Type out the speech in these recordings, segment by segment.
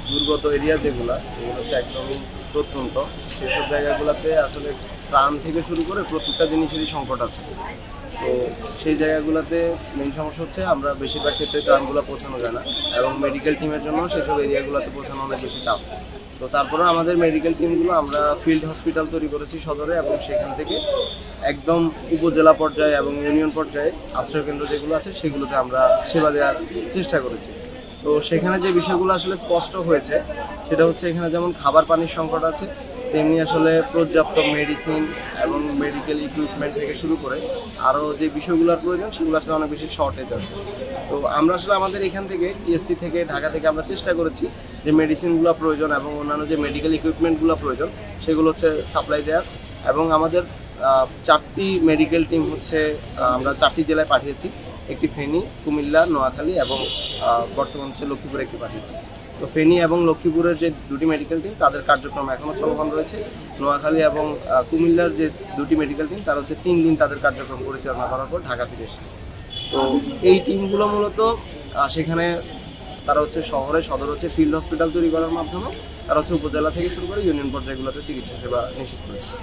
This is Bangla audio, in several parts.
দুর্গত এরিয়া যেগুলো এগুলো হচ্ছে একদমই প্রত্যন্ত, সেসব জায়গাগুলোতে আসলে ত্রাণ থেকে শুরু করে প্রত্যেকটা জিনিসেরই সংকট আছে। তো সেই জায়গাগুলোতে মেন সমস্যা হচ্ছে আমরা বেশিরভাগ ক্ষেত্রে ত্রাণগুলো পৌঁছানো যায় না, এবং মেডিকেল টিমের জন্য সেসব এরিয়াগুলোতে পৌঁছানো অনেক বেশি চাপ। তো তারপরে আমাদের মেডিকেল টিমগুলো আমরা ফিল্ড হসপিটাল তৈরি করেছি সদরে, এবং সেখান থেকে একদম উপজেলা পর্যায়ে এবং ইউনিয়ন পর্যায়ে আশ্রয়কেন্দ্র যেগুলো আছে সেগুলোতে আমরা সেবা দেওয়ার চেষ্টা করেছি। তো সেখানে যে বিষয়গুলো আসলে স্পষ্ট হয়েছে সেটা হচ্ছে এখানে যেমন খাবার পানির সংকট আছে, তেমনি আসলে পর্যাপ্ত মেডিসিন এবং মেডিকেল ইকুইপমেন্ট থেকে শুরু করে আরও যে বিষয়গুলোর প্রয়োজন সেগুলো আসলে অনেক বেশি শর্টেজ আছে। তো আমরা আসলে আমাদের এখান থেকে টিএসসি থেকে ঢাকা থেকে আমরা চেষ্টা করেছি যে মেডিসিনগুলো প্রয়োজন এবং অন্যান্য যে মেডিকেল ইকুইপমেন্টগুলো প্রয়োজন সেগুলো হচ্ছে সাপ্লাই দেওয়ার। এবং আমাদের 4টি মেডিকেল টিম হচ্ছে আমরা 4টি জেলায় পাঠিয়েছি, একটি ফেনী, কুমিল্লা, নোয়াখালী এবং বর্তমান হচ্ছে লক্ষ্মীপুরে একটি পাঠিয়েছি। তো ফেনী এবং লক্ষ্মীপুরের যে 2টি মেডিকেল টিম তাদের কার্যক্রম এখনও চলমান রয়েছে। নোয়াখালী এবং কুমিল্লার যে 2টি মেডিকেল টিম তারা হচ্ছে 3 দিন তাদের কার্যক্রম পরিচালনা করার পর ঢাকা ফিরে এসেছে। তো এই টিমগুলো মূলত সেখানে তারা হচ্ছে শহরে সদর হচ্ছে ফিল্ড হসপিটাল তৈরি করার মাধ্যমে তারা হচ্ছে উপজেলা থেকে শুরু করে ইউনিয়ন পর্যায়গুলোতে চিকিৎসা সেবা নিশ্চিত করেছে।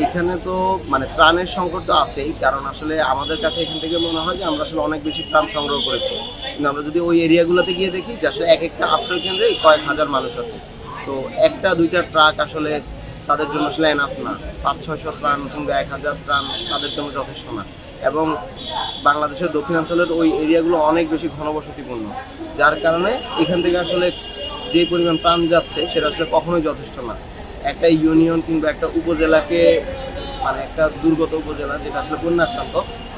এখানে তো মানে ত্রাণের সংকট তো আছেই, কারণ আসলে আমাদের কাছে এখান থেকে মনে হয় যে আমরা আসলে অনেক বেশি ত্রাণ সংগ্রহ করেছি, কিন্তু আমরা যদি ওই এরিয়াগুলোতে গিয়ে দেখি যে আসলে এক একটা আশ্রয় কেন্দ্রেই কয়েক হাজার মানুষ আছে। তো একটা দুইটা ট্রাক আসলে তাদের জন্য আসলে এনাফ না, 500-600 ত্রাণ কিংবা 1000 ত্রাণ তাদের জন্য যথেষ্ট না। এবং বাংলাদেশের দক্ষিণাঞ্চলের ওই এরিয়াগুলো অনেক বেশি ঘনবসতিপূর্ণ, যার কারণে এখান থেকে আসলে যে পরিমাণ ত্রাণ যাচ্ছে সেটা আসলে কখনোই যথেষ্ট না। একটা ইউনিয়ন কিংবা একটা উপজেলাকে মানে একটা দুর্গত উপজেলা যেটা আসলে বন্যাক্রান্ত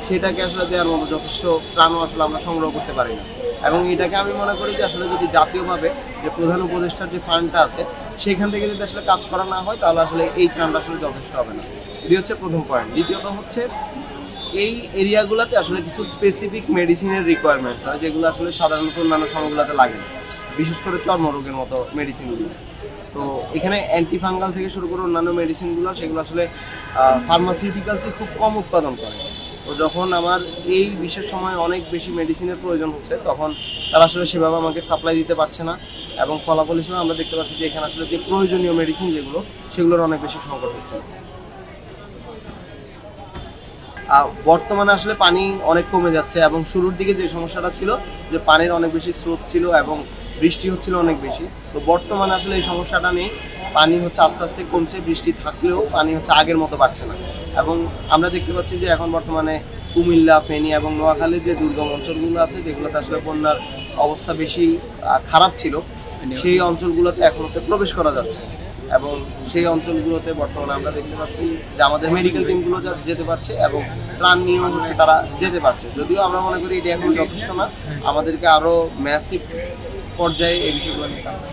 সেটাকে আসলে দেওয়ার মতো যথেষ্ট ত্রাণও আসলে আমরা সংগ্রহ করতে পারি না। এবং এটাকে আমি মনে করি যে আসলে যদি জাতীয়ভাবে যে প্রধান উপদেষ্টার যে ফান্ডটা আছে সেখান থেকে যদি আসলে কাজ করা না হয় তাহলে আসলে এই ত্রাণটা আসলে যথেষ্ট হবে না। এটি হচ্ছে প্রথম পয়েন্ট। দ্বিতীয়ত হচ্ছে এই এরিয়াগুলোতে আসলে কিছু স্পেসিফিক মেডিসিনের রিকোয়ারমেন্টস হয় যেগুলো আসলে সাধারণত অন্যান্য সময়গুলোতে লাগে না, বিশেষ করে চর্মরোগের মতো মেডিসিনগুলো। তো এখানে অ্যান্টিফাঙ্গাল থেকে শুরু করে অন্যান্য মেডিসিনগুলো সেগুলো আসলে ফার্মাসিউটিক্যালসে খুব কম উৎপাদন করে। তো যখন আমার এই বিশেষ সময় অনেক বেশি মেডিসিনের প্রয়োজন হচ্ছে তখন তারা আসলে সেভাবে আমাকে সাপ্লাই দিতে পারছে না, এবং ফলাফল হিসেবে আমরা দেখতে পাচ্ছি যে এখানে আসলে যে প্রয়োজনীয় মেডিসিন যেগুলো সেগুলোর অনেক বেশি সংকট হচ্ছে। বর্তমানে আসলে পানি অনেক কমে যাচ্ছে, এবং শুরুর দিকে যে সমস্যাটা ছিল যে পানির অনেক বেশি স্রোত ছিল এবং বৃষ্টি হচ্ছিল অনেক বেশি, তো বর্তমানে আসলে এই সমস্যাটা নেই। পানি হচ্ছে আস্তে আস্তে কমছে, বৃষ্টি থাকলেও পানি হচ্ছে আগের মতো বাড়ছে না। এবং আমরা দেখতে পাচ্ছি যে এখন বর্তমানে কুমিল্লা, ফেনী এবং নোয়াখালীর যে দুর্গম অঞ্চলগুলো আছে যেগুলোতে আসলে বন্যার অবস্থা বেশি খারাপ ছিল সেই অঞ্চলগুলোতে এখন হচ্ছে প্রবেশ করা যাচ্ছে, এবং সেই অঞ্চলগুলোতে বর্তমানে আমরা দেখতে পাচ্ছি যে আমাদের মেডিকেল টিমগুলো যেতে পারছে এবং ত্রাণ নিয়েও হচ্ছে তারা যেতে পারছে। যদিও আমরা মনে করি এটি এখন যথেষ্ট না, আমাদেরকে আরও ম্যাসিভ পর্যায়ে এই বিষয়গুলো নিতে হবে।